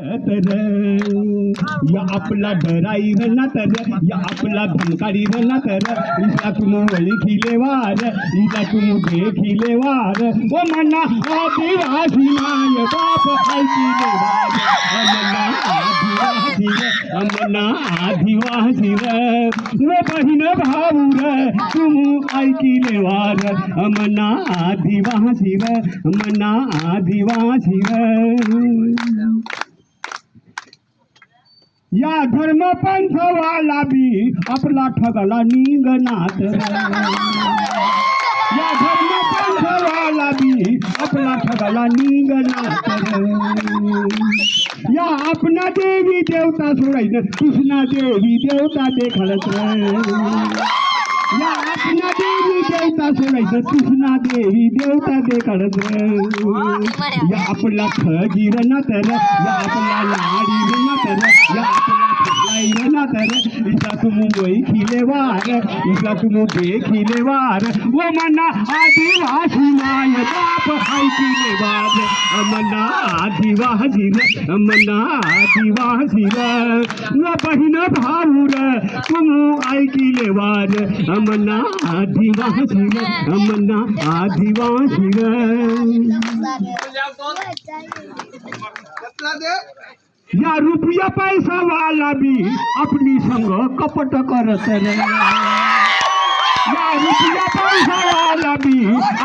तर या आपला डराई ना तर या आपला धमकारी ना तर इसला तुम ओळखीले वार इसला तुम देखीले वार ओ मना आदिवासी माय बाप ऐकिले वार मना आदिवासी व बहिण भाऊ तुम ऐकिले वार मना आदिवासी मना आदिवासी या धर्म पंथवाला बी आपला ठगला निघनात या धर्म पंथवाला बी आपला ठगला निघनात या आपणा देवी देवता सोडायचं कृष्णा देवी देवता देखळत या आपणा देवी देवता सोडायचं कृष्णा देवी देवता देखळत या आपला खगीर ना तर या आपला लाडी ना तर या आपला खगलाई ना तर इसला तुम ओळखीले वार इसला तुम देखीले वार वो मना आदिवासी माय बाप ऐकिले वार मना आदिवासी मना आदिवासी व बहिण भाऊ तुम ऐकिले वार मना आदिवासी मना आदिवासी या रुपया पैसा वाला भी अपनी संग कपट करत रे या रुपया पैसा वाला भी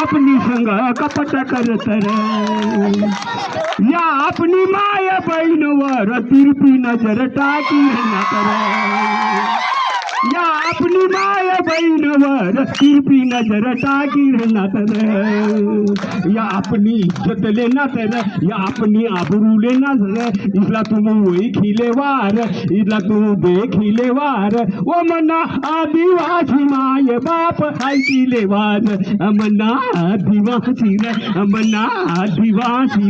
अपनी संग कपट करत रे या अपनी माय बहिणवर तिरपी नजर टाकी ना करे या अपनी माय बहिणवर तिरपी नजर टाकी ना तर या अपनी इज्जत लेना तर या अपनी आबरू लेना तर इसला तुम ओळखीले वार इसला तुम देखीले वार ओ मना आदिवासी माय बाप ऐकिले वार मना आदिवासी मना आदिवासी